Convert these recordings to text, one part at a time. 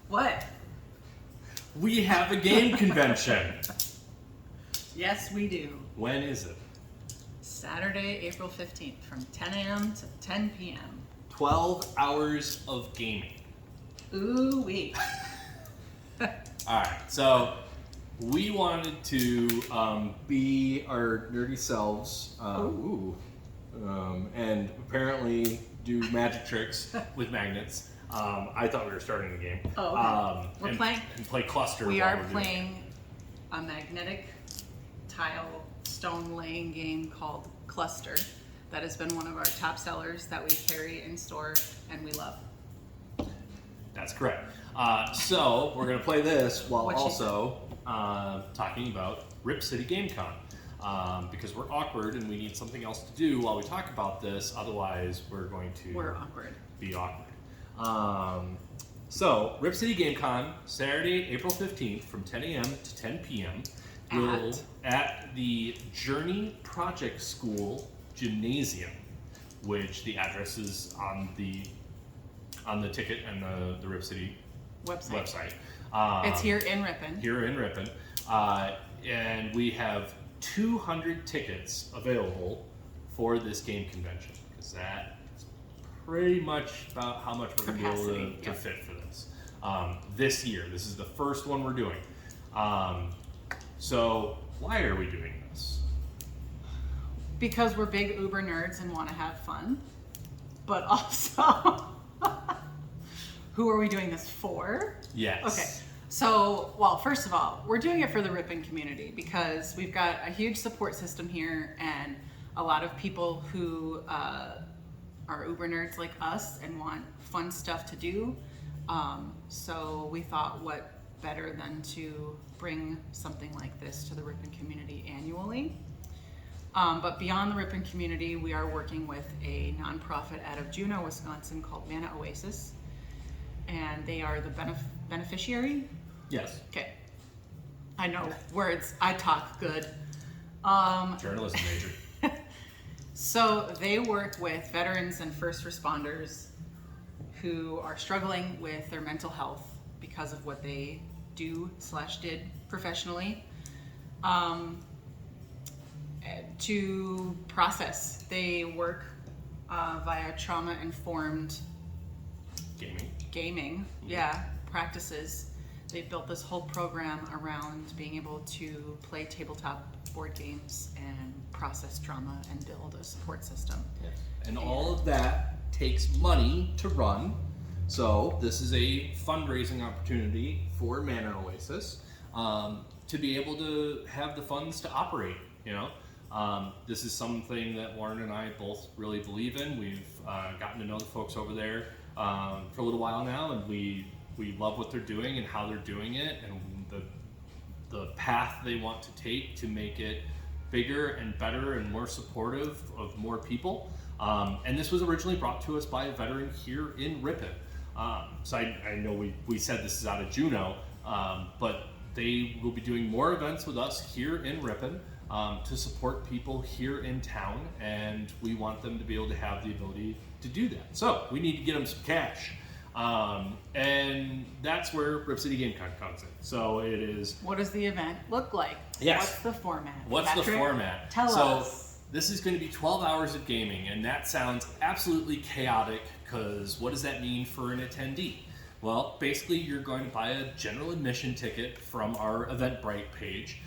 What? We have a game convention. Yes, we do. When is it? Saturday, April 15th from 10 a.m. to 10 p.m. 12 hours of gaming. Ooh-wee. Alright, so we wanted to be our nerdy selves and apparently do magic tricks with magnets. I thought we were starting the game. Oh, okay. We're playing. And play cluster. We are playing a magnetic tile stone laying game called Cluster. That has been one of our top sellers that we carry in store and we love. That's correct. So we're going to play this while What'd she also talking about Rip City Game Con. Because we're awkward and we need something else to do while we talk about this. Otherwise, we're going to be awkward. So, Rip City Game Con, Saturday, April 15th from 10 a.m. to 10 p.m. At the Journey Project School Gymnasium, which the address is on the ticket and the Rip City website. It's here in Ripon. And we have 200 tickets available for this game convention, because that's pretty much about how much we're going to be able to fit for this. This year, this is the first one we're doing. So why are we doing this? Because we're big Uber nerds and want to have fun, but also, who are we doing this for? Yes. Okay. So, well, first of all, we're doing it for the Ripon community because we've got a huge support system here and a lot of people who are Uber nerds like us and want fun stuff to do. So we thought what better than to bring something like this to the Ripon community annually. But beyond the Ripon community, we are working with a nonprofit out of Juneau, Wisconsin called Mana Oasis. And they are the beneficiary? Yes. Okay. I know words. I talk good. Journalism major. So they work with veterans and first responders who are struggling with their mental health because of what they do/did professionally. To process, they work via trauma-informed gaming, practices. They've built this whole program around being able to play tabletop board games and process trauma and build a support system. Yes. And all of that takes money to run. So this is a fundraising opportunity for Mana Oasis to be able to have the funds to operate. This is something that Warren and I both really believe in. We've gotten to know the folks over there for a little while now, and we love what they're doing and how they're doing it and the path they want to take to make it bigger and better and more supportive of more people. And this was originally brought to us by a veteran here in Ripon. So I know we said this is out of Juneau, but they will be doing more events with us here in Ripon to support people here in town, and we want them to be able to have the ability to do that. So we need to get them some cash. And that's where Rip City Game Con comes in. So it is... What does the event look like? Yes. What's the format? What's the format? Tell us. This is going to be 12 hours of gaming, and that sounds absolutely chaotic, because what does that mean for an attendee? Well, basically you're going to buy a general admission ticket from our Eventbrite page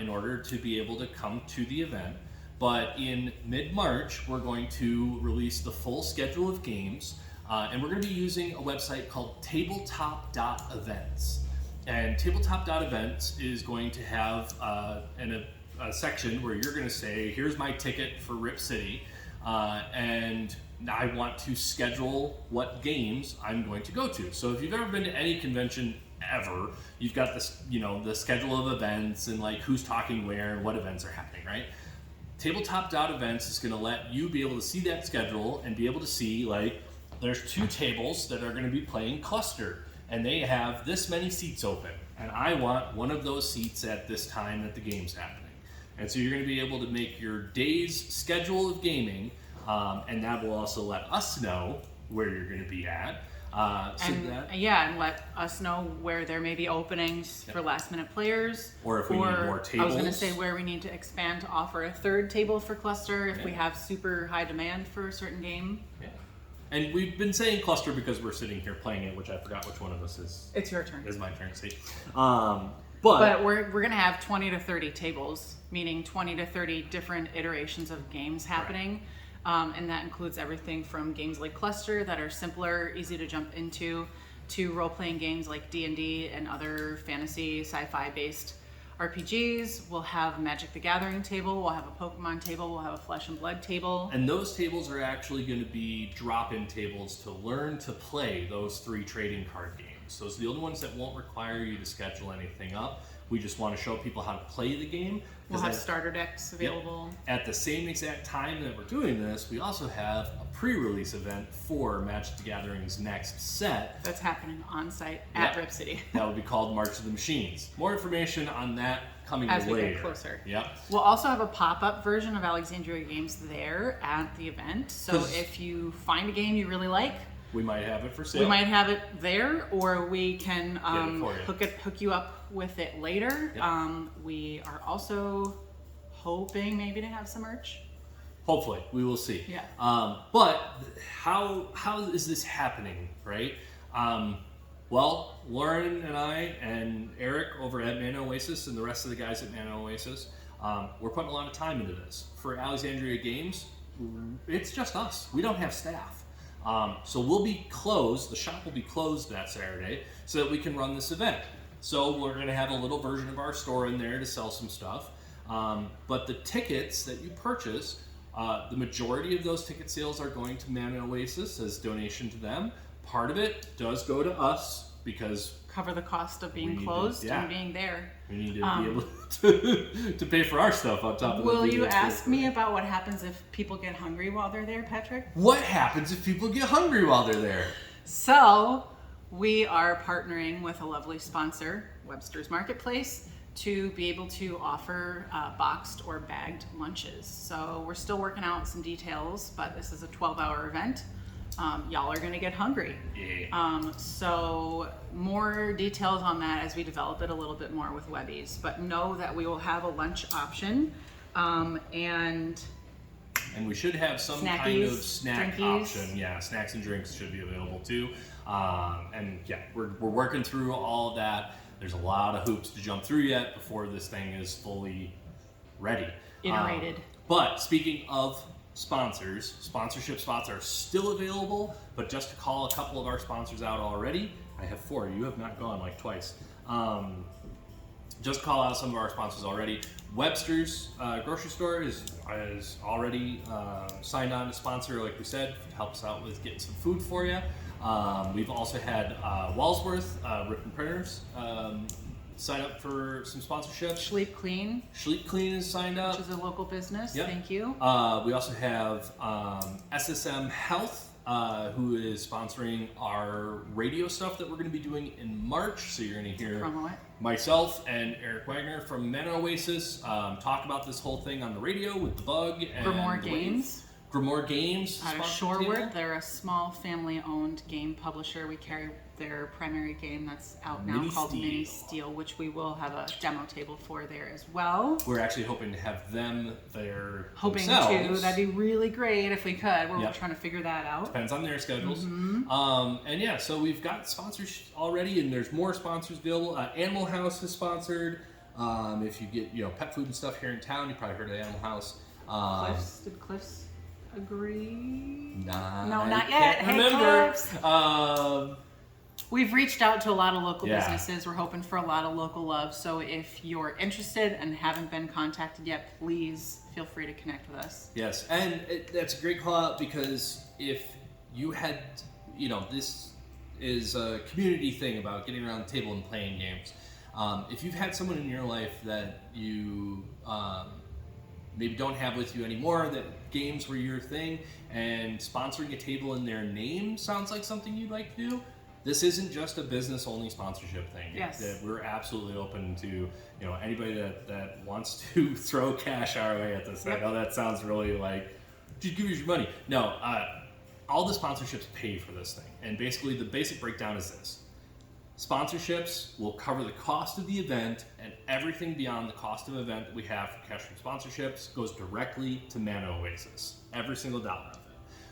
in order to be able to come to the event. But in mid-March, we're going to release the full schedule of games. And we're going to be using a website called tabletop.events. And tabletop.events is going to have a section where you're going to say, here's my ticket for Rip City, and I want to schedule what games I'm going to go to. So if you've ever been to any convention ever, you've got this, the schedule of events and like who's talking where and what events are happening, right? Tabletop.events is going to let you be able to see that schedule and be able to see like, there's 2 tables that are going to be playing Cluster, and they have this many seats open, and I want one of those seats at this time that the game's happening. And so you're going to be able to make your day's schedule of gaming, and that will also let us know where you're going to be at. And let us know where there may be openings for last minute players. Or if we need more tables. I was going to say where we need to expand to offer a third table for cluster if we have super high demand for a certain game. Yeah. And we've been saying cluster because we're sitting here playing it, which I forgot which one of us is. It's your turn. It's my turn to see. But we're going to have 20 to 30 tables, meaning 20 to 30 different iterations of games happening. Right. And that includes everything from games like Cluster that are simpler, easy to jump into, to role-playing games like D&D and other fantasy, sci-fi based RPGs. We'll have a Magic the Gathering table, we'll have a Pokemon table, we'll have a Flesh and Blood table. And those tables are actually going to be drop-in tables to learn to play those 3 trading card games. Those are the only ones that won't require you to schedule anything up. We just want to show people how to play the game. We'll have starter decks available. At the same exact time that we're doing this, we also have a pre-release event for Magic the Gathering's next set. That's happening on site at Rip City. That will be called March of the Machines. More information on that coming as later. We get closer. Yep. We'll also have a pop-up version of Alexandria games there at the event. So if you find a game you really like, we might have it for sale. We might have it there, or we can hook you up with it later. Yep. We are also hoping maybe to have some merch. Hopefully, we will see. Yeah. But how is this happening, right? Well, Lauren and I and Eric over at Mana Oasis and the rest of the guys at Mana Oasis, we're putting a lot of time into this. For Alexandria Games, it's just us. We don't have staff. So we'll be closed, the shop will be closed that Saturday so that we can run this event. So we're going to have a little version of our store in there to sell some stuff. But the tickets that you purchase, the majority of those ticket sales are going to Mana Oasis as donation to them. Part of it does go to us because cover the cost of being closed and being there. We need to be able to pay for our stuff on top of Will you ask me about what happens if people get hungry while they're there, Patrick? What happens if people get hungry while they're there? So, we are partnering with a lovely sponsor, Webster's Marketplace, to be able to offer boxed or bagged lunches. So we're still working out some details, but this is a 12-hour event. Y'all are gonna get hungry. Yeah. So more details on that as we develop it a little bit more with Webbies. But know that we will have a lunch option, and we should have some kind of snack option. Yeah, snacks and drinks should be available too. And yeah, we're working through all of that. There's a lot of hoops to jump through yet before this thing is fully ready. Iterated. But speaking of sponsors, sponsorship spots are still available, but just to call a couple of our sponsors out already, I have 4. You have not gone like twice. Just call out some of our sponsors already. Webster's grocery store is already signed on to sponsor, like we said, helps out with getting some food for you. We've also had Walsworth, Ripon Printers, sign up for some sponsorships. Sleep Clean. Sleep Clean is signed up. Which is a local business. Yep. Thank you. We also have SSM Health, who is sponsoring our radio stuff that we're going to be doing in March. So you're going to hear myself and Eric Wagner from Mana Oasis talk about this whole thing on the radio with the Bug and Grimoire Games. Grimoire Games. Out of Shorewood. They're a small family-owned game publisher. We carry their primary game that's out now called Mini Steel, which we will have a demo table for there as well. We're actually hoping to have them there Hoping themselves. to. That'd be really great if we could. We're trying to figure that out. Depends on their schedules. Mm-hmm. And yeah, so we've got sponsors already, and there's more sponsors available. Animal House is sponsored. If you get pet food and stuff here in town, you probably heard of Animal House. Did Cliffs agree? Nah, no, not yet. Can't remember. Cliffs. We've reached out to a lot of local businesses. We're hoping for a lot of local love. So if you're interested and haven't been contacted yet, please feel free to connect with us. Yes, and that's a great call out because if you had, this is a community thing about getting around the table and playing games. If you've had someone in your life that you maybe don't have with you anymore, that games were your thing, and sponsoring a table in their name sounds like something you'd like to do, this isn't just a business-only sponsorship thing. Yes. We're absolutely open to anybody that wants to throw cash our way at this. Yep. I know that sounds really like, just give us your money. No, all the sponsorships pay for this thing. And basically the basic breakdown is this. Sponsorships will cover the cost of the event, and everything beyond the cost of event that we have for cash from sponsorships goes directly to Mana Oasis. Every single dollar of it.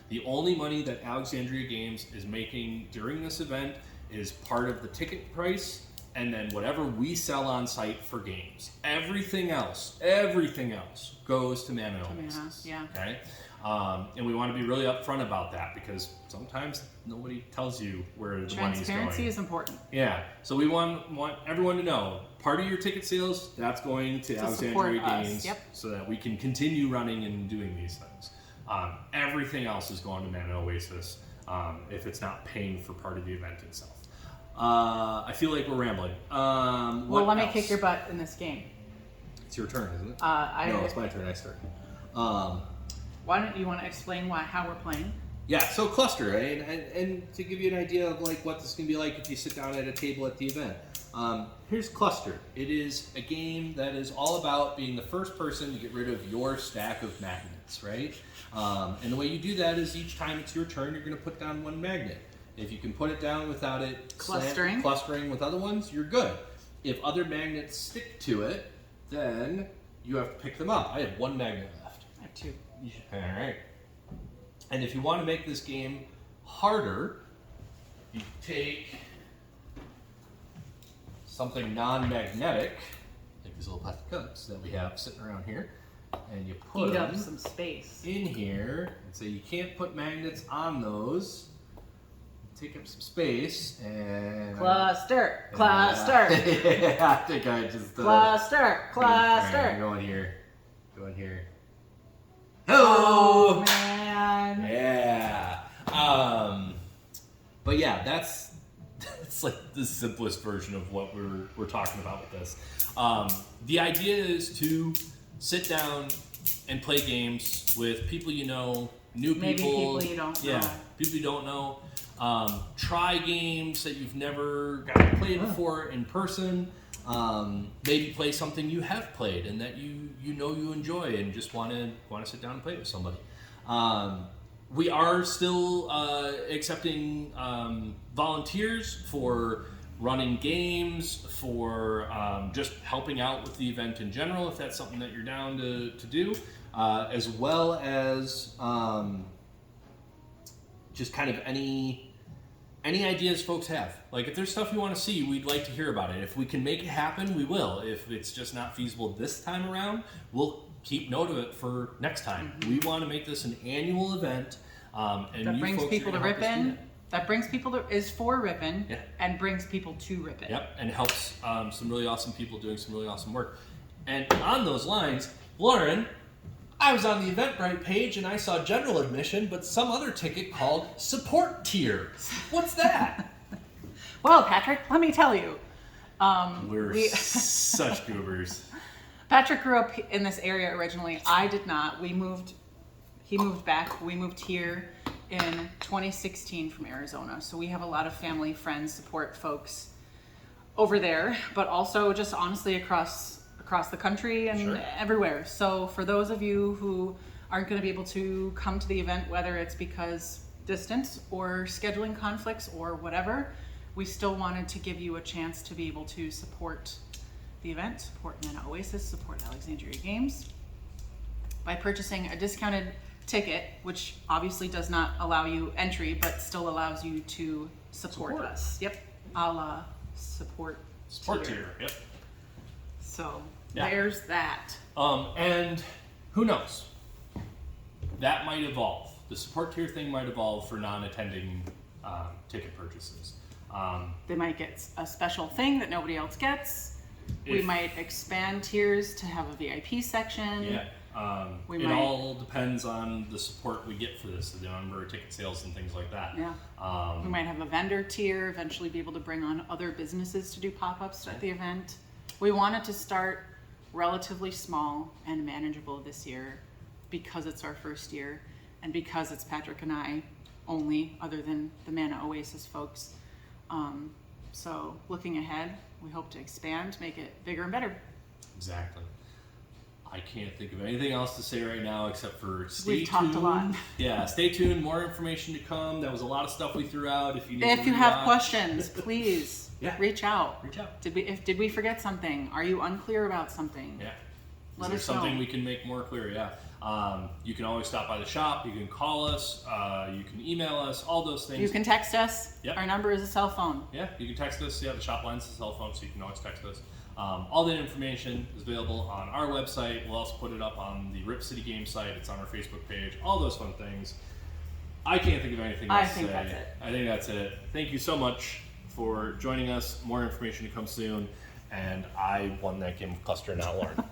The only money that Alexandria Games is making during this event is part of the ticket price, and then whatever we sell on site for games. Everything else goes to Mana Oasis. Yeah. Okay? And we want to be really upfront about that, because sometimes nobody tells you where the money is going. Transparency is important. Yeah. So we want everyone to know, part of your ticket sales, that's going to Alexandria Games, so that we can continue running and doing these things. Everything else is going to Mana Oasis if it's not paying for part of the event itself. I feel like we're rambling. Well, let me kick your butt in this game. It's your turn, isn't it? No, it's my turn. I start. Why don't you want to explain how we're playing? Yeah, so cluster, and to give you an idea of like what this is going to be like if you sit down at a table at the event. Here's cluster. It is a game that is all about being the first person to get rid of your stack of magnets, right? And the way you do that is each time it's your turn, you're going to put down one magnet. If you can put it down without it clustering with other ones, you're good. If other magnets stick to it, then you have to pick them up. I have one magnet left. I have two. All right. And if you want to make this game harder, you take something non-magnetic, like these little plastic cups that we have sitting around here, and you put Eat them up some space in here, and so you can't put magnets on those. Take up some space and cluster. Yeah, I think I just cluster. Right, go in here. Oh man. Yeah. But yeah, that's like the simplest version of what we're talking about with this. The idea is to sit down and play games with people you know, new people. Maybe people you don't know. Yeah, people you don't know. Try games that you've never gotten to play before in person. Maybe play something you have played and that you know you enjoy and just want to sit down and play with somebody. We are still accepting volunteers for running games, for just helping out with the event in general, if that's something that you're down to do, as well as just kind of any ideas folks have. Like if there's stuff you want to see, we'd like to hear about it. If we can make it happen, we will. If it's just not feasible this time around, we'll keep note of it for next time. Mm-hmm. We want to make this an annual event. And that brings people to Ripon. That brings people to, is for Ripon, and brings people to Ripon. Yep, and helps some really awesome people doing some really awesome work. And on those lines, Lauren, I was on the Eventbrite page and I saw general admission, but some other ticket called support tier. What's that? Well, Patrick, let me tell you. We're such goobers. Patrick grew up in this area originally. I did not. He moved back. We moved here in 2016 from Arizona. So we have a lot of family, friends, support folks over there, but also just honestly across the country and everywhere. So for those of you who aren't going to be able to come to the event, whether it's because distance or scheduling conflicts or whatever, we still wanted to give you a chance to be able to support the event, support Mana Oasis, support Alexandria Games by purchasing a discounted ticket, which obviously does not allow you entry, but still allows you to support us. Yep, a la support tier. Yep. So there's that. And who knows? That might evolve. The support tier thing might evolve for non-attending ticket purchases. They might get a special thing that nobody else gets. We might expand tiers to have a VIP section. Yeah. It all depends on the support we get for this, the number of ticket sales and things like that. Yeah. We might have a vendor tier, eventually be able to bring on other businesses to do pop-ups at the event. We wanted to start relatively small and manageable this year because it's our first year and because it's Patrick and I only, other than the Mana Oasis folks. So looking ahead, we hope to expand, make it bigger and better. Exactly. I can't think of anything else to say right now except for stay tuned. We've talked a lot. Yeah, stay tuned. More information to come. That was a lot of stuff we threw out. If you need If to you have rewatch, questions, please Yeah. reach out. reach out. Did we forget something? Are you unclear about something? Yeah. Let Is there us something know. we can make more clear? Yeah. You can always stop by the shop. You can call us. You can email us. All those things. You can text us. Yep. Our number is a cell phone. Yeah, you can text us. Yeah, the shop line's a cell phone, so you can always text us. All that information is available on our website. We'll also put it up on the Rip City Game site. It's on our Facebook page. All those fun things. I can't think of anything else to say. That's it. I think that's it. Thank you so much for joining us. More information to come soon. And I won that game of Cluster Not Learn.